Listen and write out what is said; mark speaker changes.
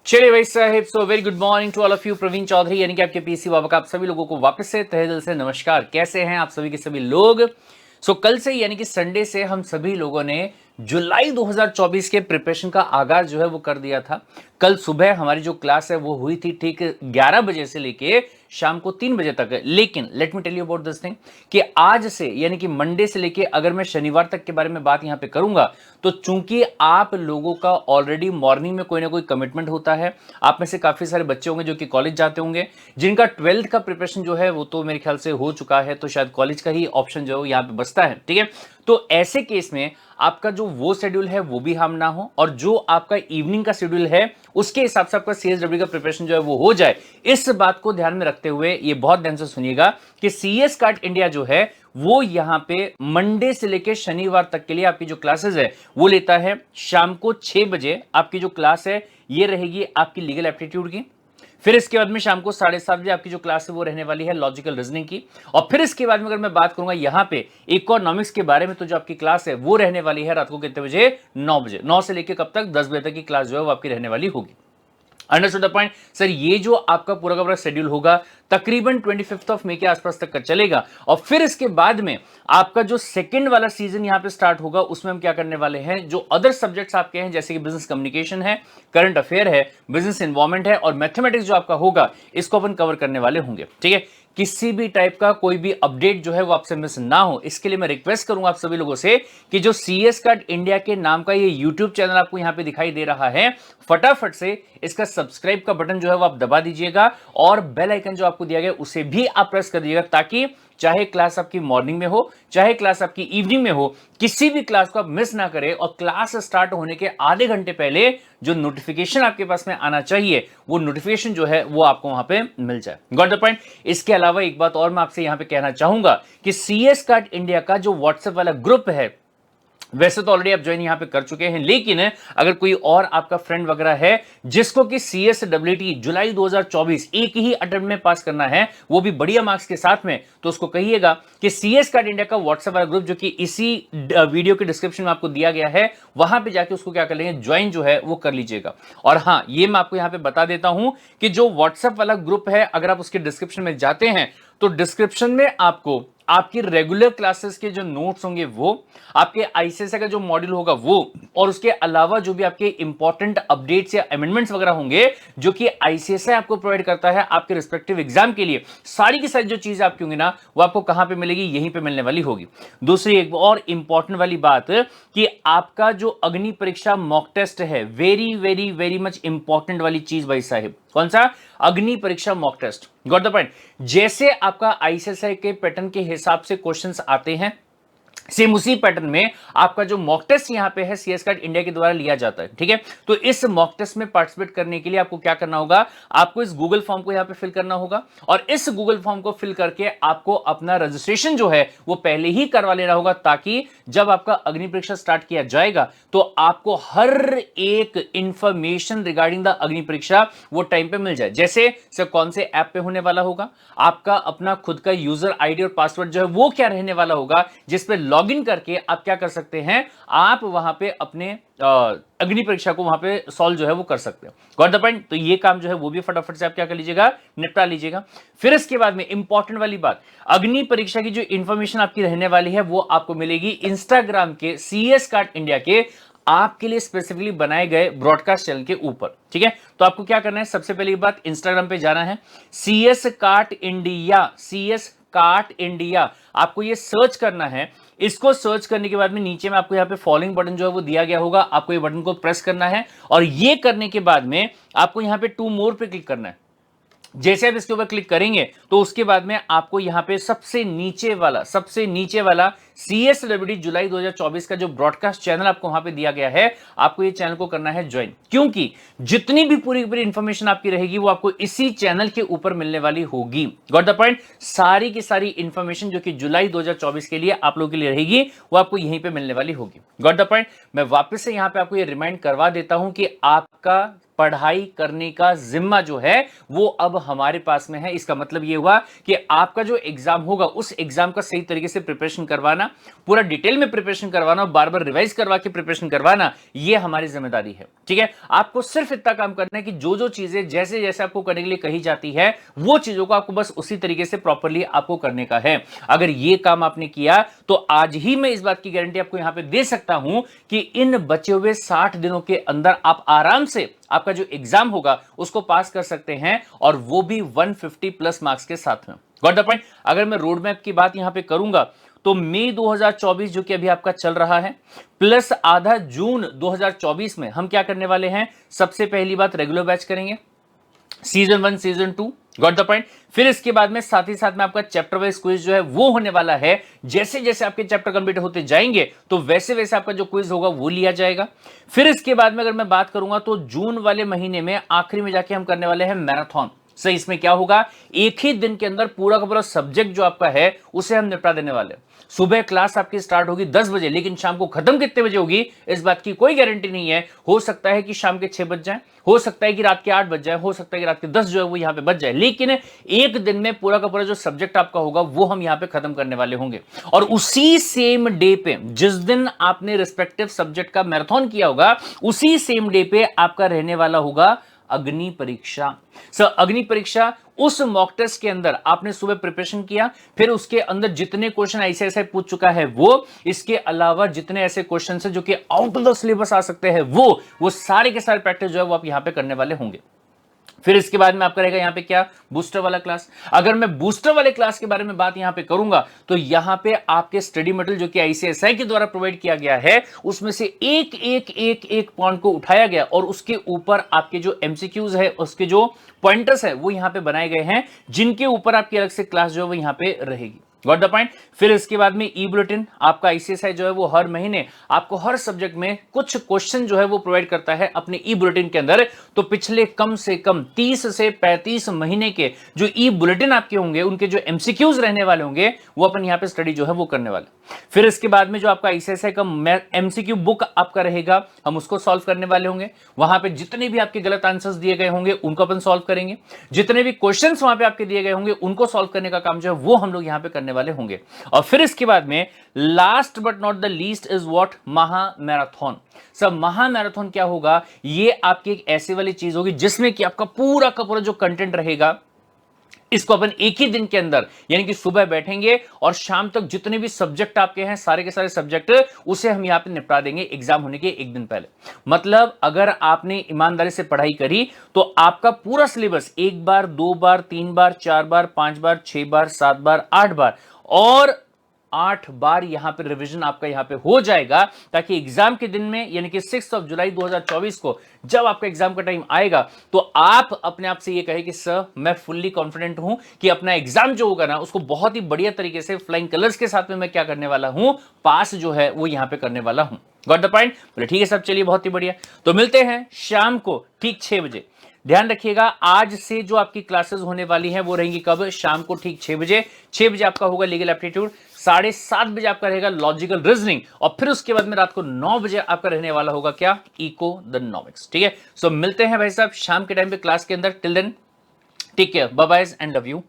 Speaker 1: चलिए भाई साहब, so very good morning to all of you. Praveen Chaudhary यानी कि आपके पीसी बाबा का आप सभी लोगों को वापस से तहे दिल से नमस्कार। कैसे हैं आप सभी के सभी लोग? कल से यानी कि संडे से हम सभी लोगों ने जुलाई 2024 के प्रिपरेशन का आगाज जो है वो कर दिया था। कल सुबह हमारी जो क्लास है वो हुई थी ठीक 11 बजे से लेके शाम को 3 बजे तक। लेकिन let me tell you about this thing कि आज से यानी कि मंडे से लेके अगर मैं शनिवार तक के बारे में बात यहां पे करूंगा तो चूंकि आप लोगों का ऑलरेडी मॉर्निंग में कोई ना कोई कमिटमेंट होता है, आप में से काफी सारे बच्चे होंगे जो कि कॉलेज जाते होंगे, जिनका 12th का प्रिपरेशन जो है वो तो मेरे ख्याल से हो चुका है, तो शायद कॉलेज का ही ऑप्शन जो है यहां पे बचता है। ठीक है, तो ऐसे केस में आपका जो वो शेड्यूल है वो भी हार्म ना हो और जो आपका इवनिंग का शेड्यूल है उसके हिसाब से आपका सीएसडब्ल्यू का प्रिपरेशन जो है वो हो जाए। इस बात को ध्यान में रखते हुए ये बहुत ध्यान से सुनिएगा कि सीएस कार्ड इंडिया जो है वो यहां पे मंडे से लेकर शनिवार तक के लिए आपकी जो क्लासेस है वो लेता है। शाम को 6 बजे आपकी जो क्लास है ये रहेगी आपकी लीगल एप्टीट्यूड की। फिर इसके बाद में शाम को 7:30 बजे आपकी जो क्लास है वो रहने वाली है लॉजिकल रीजनिंग की। और फिर इसके बाद में अगर मैं बात करूंगा यहां पे इकोनॉमिक्स के बारे में, तो जो आपकी क्लास है वो रहने वाली है रात को कितने बजे? 9 बजे। 9 से लेकर कब तक? 10 बजे तक की क्लास जो है वो आपकी रहने वाली होगी। Understood the point sir. ये जो आपका पूरा का पूरा शेड्यूल होगा तकरीबन 25 ऑफ मई के आसपास तक का चलेगा। और फिर इसके बाद में आपका जो सेकंड वाला सीजन यहां पे स्टार्ट होगा उसमें हम क्या करने वाले हैं, जो अदर सब्जेक्ट्स आपके हैं जैसे कि बिजनेस कम्युनिकेशन है, करंट अफेयर है, बिजनेस एनवायरमेंट है और मैथमेटिक्स जो आपका होगा इसको अपन कवर करने वाले होंगे। ठीक है, किसी भी टाइप का कोई भी अपडेट जो है वो आपसे मिस ना हो, इसके लिए मैं रिक्वेस्ट करूंगा आप सभी लोगों से कि जो सीएस कार्ड इंडिया के नाम का ये यूट्यूब चैनल आपको यहां पे दिखाई दे रहा है, फटाफट से इसका सब्सक्राइब का बटन जो है वो आप दबा दीजिएगा और बेल आइकन जो आपको दिया गया उसे भी आप प्रेस कर दीजिएगा, ताकि चाहे क्लास आपकी मॉर्निंग में हो चाहे क्लास आपकी इवनिंग में हो, किसी भी क्लास को आप मिस ना करें। और क्लास स्टार्ट होने के आधे घंटे पहले जो नोटिफिकेशन आपके पास में आना चाहिए वो नोटिफिकेशन जो है वो आपको वहां पे मिल जाए। Got the point. इसके अलावा एक बात और मैं आपसे यहां पे कहना चाहूंगा कि सीएस कार्ड इंडिया का जो व्हाट्सएप वाला ग्रुप है, वैसे तो ऑलरेडी आप ज्वाइन यहां पे कर चुके हैं, लेकिन अगर कोई और आपका फ्रेंड वगैरह है जिसको कि सीएसडब्ल्यूटी जुलाई 2024 एक ही अटेम्प्ट में पास करना है, वो भी बढ़िया मार्क्स के साथ में, तो उसको कहिएगा कि सीएस कार्ड इंडिया का व्हाट्सएप वाला ग्रुप जो कि इसी वीडियो के डिस्क्रिप्शन में आपको दिया गया है, वहां पे जाके उसको क्या कर लेंगे, ज्वाइन जो है वो कर लीजिएगा। और हां, ये मैं आपको यहां पे बता देता हूं कि जो व्हाट्सएप वाला ग्रुप है अगर आप उसके डिस्क्रिप्शन में जाते हैं तो डिस्क्रिप्शन में आपको आपकी रेगुलर क्लासेस के जो नोट्स होंगे वो, आपके आईसीएसई का जो मॉड्यूल होगा वो, और उसके अलावा जो भी आपके इंपॉर्टेंट अपडेट्स या अमेंडमेंट्स वगैरह होंगे जो कि आईसीएसई आपको प्रोवाइड करता है आपके रिस्पेक्टिव एग्जाम के लिए, सारी की सारी जो चीजें आपकी होंगी ना वो आपको कहां पे मिलेगी, यहीं पे मिलने वाली होगी। दूसरी एक और इंपॉर्टेंट वाली बात कि आपका जो अग्नि परीक्षा मॉक टेस्ट है, very very very much important वाली चीज भाई साहिब। कौन सा? अग्नि परीक्षा mock test. Got the point. जैसे आपका आईसीएसई के पैटर्न के हिसाब से क्वेश्चंस आते हैं, सेम उसी पैटर्न में आपका जो मॉक टेस्ट यहां पे है सीएस कार्ड इंडिया के द्वारा लिया जाता है। ठीक है, तो इस मॉक टेस्ट में पार्टिसिपेट करने के लिए आपको क्या करना होगा, आपको इस गूगल फॉर्म को यहां पे फिल करना होगा और इस गूगल फॉर्म को फिल करके आपको अपना रजिस्ट्रेशन जो है वो पहले ही करवा लेना होगा, ताकि जब आपका अग्नि परीक्षा स्टार्ट किया जाएगा तो आपको हर एक इंफॉर्मेशन रिगार्डिंग द अग्नि परीक्षा वो टाइम पे मिल जाए। जैसे सर कौन से ऐप पे होने वाला होगा, आपका अपना खुद का यूजर आईडी और पासवर्ड जो है वो क्या रहने वाला होगा, जिसपे लॉगिन करके आप क्या कर सकते हैं, आप वहां पे अपने अग्नि परीक्षा को वहां पे सॉल्व जो है वो कर सकते हो। Got the point. तो ये काम जो है वो भी फटाफट से आप क्या कर लीजिएगा, निपटा लीजिएगा। फिर इसके बाद में इंपॉर्टेंट वाली बात, अग्नि परीक्षा की जो इंफॉर्मेशन आपकी रहने वाली है वो आपको मिलेगी इंस्टाग्राम के सीएस कार्ड इंडिया के आपके लिए स्पेसिफिकली बनाए गए ब्रॉडकास्ट चैनल के ऊपर। ठीक है, तो आपको क्या करना है, सबसे पहली बात इंस्टाग्राम पे जाना है, CS card India, CS card India, आपको ये सर्च करना है। इसको सर्च करने के बाद में नीचे में आपको यहाँ पे फॉलोइंग बटन जो है वो दिया गया होगा, आपको ये बटन को प्रेस करना है और ये करने के बाद में आपको यहाँ पे 2 मोर पे क्लिक करना है। जैसे आप इसके ऊपर क्लिक करेंगे तो उसके बाद में आपको यहां पे सबसे नीचे वाला सीएसडब्ल्यूटी जुलाई 2024 का जो ब्रॉडकास्ट चैनल आपको वहां पे दिया गया है, आपको ये चैनल को करना है ज्वाइन, क्योंकि जितनी भी पूरी पूरी इंफॉर्मेशन आपकी रहेगी वो आपको इसी चैनल के ऊपर मिलने वाली होगी। Got the point. सारी की सारी इंफॉर्मेशन जो कि जुलाई 2024 के लिए आप लोगों के लिए रहेगी वो आपको यहीं पे मिलने वाली होगी। Got the point. मैं वापस से यहां पे आपको ये रिमाइंड करवा देता हूं कि आपका पढ़ाई करने का जिम्मा जो है वो अब हमारे पास में है। इसका मतलब ये हुआ कि आपका जो एग्जाम होगा उस एग्जाम का सही तरीके से प्रिपरेशन करवाना, करवाना, पूरा डिटेल में प्रिपरेशन करवाना, बार बार रिवाइज करवा के प्रिपरेशन करवाना, ये हमारी जिम्मेदारी है। ठीक है, आपको सिर्फ इतना काम करना है कि जो जो चीजें जैसे जैसे आपको करने के लिए कही जाती है वो चीजों को आपको बस उसी तरीके से प्रॉपरली आपको करने का है। अगर ये काम आपने किया तो आज ही मैं इस बात की गारंटी आपको यहां पे दे सकता हूं कि इन बचे हुए 60 दिनों के अंदर आप आराम से आपका जो एग्जाम होगा उसको पास कर सकते हैं, और वो भी 150 प्लस मार्क्स के साथ में। Got the point. अगर मैं रोड मैप की बात यहां पे करूंगा तो मई 2024 जो कि अभी आपका चल रहा है प्लस आधा जून 2024 में हम क्या करने वाले हैं, सबसे पहली बात रेगुलर बैच करेंगे, season 1 season 2। Got the point. फिर इसके बाद में साथ ही साथ में आपका चैप्टर वाइज क्विज जो है वो होने वाला है। जैसे जैसे आपके चैप्टर कंप्लीट होते जाएंगे तो वैसे वैसे आपका जो क्विज होगा वो लिया जाएगा। फिर इसके बाद में अगर मैं बात करूंगा तो जून वाले महीने में आखिरी में जाके हम करने वाले हैं मैराथन। सो इसमें क्या होगा, एक ही दिन के अंदर पूरा का पूरा सब्जेक्ट जो आपका है उसे हम निपटा देने वाले हैं। सुबह क्लास आपकी स्टार्ट होगी 10 बजे, लेकिन शाम को खत्म कितने बजे होगी इस बात की कोई गारंटी नहीं है। हो सकता है कि शाम के 6 बज जाए, हो सकता है कि रात के 8 बज जाए, हो सकता है कि रात के 10 जो है वो यहां पे बज जाए, लेकिन एक दिन में पूरा का पूरा जो सब्जेक्ट आपका होगा वो हम यहां पे खत्म करने वाले होंगे। और उसी सेम डे पे जिस दिन आपने रिस्पेक्टिव सब्जेक्ट का मैराथन किया होगा उसी सेम डे पे आपका रहने वाला होगा अग्नि परीक्षा। सर अग्नि परीक्षा उस मॉक टेस्ट के अंदर आपने सुबह प्रिपरेशन किया, फिर उसके अंदर जितने क्वेश्चन ऐसे ऐसे पूछ चुका है वो, इसके अलावा जितने ऐसे क्वेश्चन है जो कि आउट ऑफ द सिलेबस आ सकते हैं वो सारे के सारे प्रैक्टिस जो है वो आप यहां पे करने वाले होंगे। फिर इसके बाद में आपका रहेगा यहां पे क्या, बूस्टर वाला क्लास। अगर मैं बूस्टर वाले क्लास के बारे में बात यहां पे करूंगा तो यहां पे आपके स्टडी मटेरियल जो कि आईसीएसआई के द्वारा प्रोवाइड किया गया है उसमें से एक पॉइंट को उठाया गया और उसके ऊपर आपके जो एमसीक्यूज है उसके जो पॉइंटर्स है वो यहां पे बनाए गए हैं, जिनके ऊपर आपकी अलग से क्लास जो है वो यहां पे रहेगी। Got the point. फिर इसके बाद में ई बुलेटिन, आपका आईसीएसआई जो है वो हर महीने आपको हर सब्जेक्ट में कुछ क्वेश्चन जो है वो प्रोवाइड करता है अपने ई बुलेटिन के अंदर। तो पिछले कम से कम 30 से 35 महीने के जो ई बुलेटिन आपके होंगे उनके जो एमसीक्यूज रहने वाले होंगे वो अपन यहां पे स्टडी जो है वो करने वाले। फिर इसके बाद में जो आपका आईसीएसआई का एमसीक्यू बुक आपका रहेगा हम उसको सॉल्व करने वाले होंगे। वहां पे जितने भी आपके गलत आंसर्स दिए गए होंगे उनको अपन सॉल्व करेंगे, जितने भी क्वेश्चंस वहां पे आपके दिए गए होंगे उनको सॉल्व करने का काम जो है वो हम लोग यहां पे करने वाले होंगे। और फिर इसके बाद में last but not the least is what, महा मैराथन। सब महा मैराथन क्या होगा, ये आपकी एक ऐसी वाली चीज होगी जिसमें कि आपका पूरा का पूरा जो कंटेंट रहेगा इसको अपन एक ही दिन के अंदर यानी कि सुबह बैठेंगे और शाम तक जितने भी सब्जेक्ट आपके हैं सारे के सारे सब्जेक्ट उसे हम यहां पे निपटा देंगे एग्जाम होने के एक दिन पहले। मतलब अगर आपने ईमानदारी से पढ़ाई करी तो आपका पूरा सिलेबस एक बार, दो बार, तीन बार, चार बार, पांच बार, 6 बार, 7 बार, 8 बार और 8 बार यहां पे रिवीजन आपका यहां पे हो जाएगा, ताकि एग्जाम के दिन में यानी कि 6 जुलाई 2024 को जब आपका एग्जाम का टाइम आएगा तो आप अपने आप से ये कहे कि सर मैं फुल्ली कॉन्फिडेंट हूं कि अपना एग्जाम जो होगा ना उसको बहुत ही बढ़िया तरीके से फ्लाइंग कलर्स के साथ में मैं क्या करने वाला हूं, पास जो है वो यहां पे करने वाला हूं। Got the point. बोले ठीक है सब, चलिए बहुत ही बढ़िया। तो मिलते हैं शाम को ठीक 6 बजे। ध्यान रखिएगा आज से जो आपकी क्लासेस होने वाली हैं वो रहेंगी कब, शाम को ठीक 6 बजे। 6 बजे आपका होगा लीगल एप्टीट्यूड, 7:30 बजे आपका रहेगा लॉजिकल रीजनिंग और फिर उसके बाद में रात को 9 बजे आपका रहने वाला होगा क्या, इकोनॉमिक्स। ठीक है, सो मिलते हैं भाई साहब शाम के टाइम पे क्लास के अंदर। Till then take care, bye bye and love you.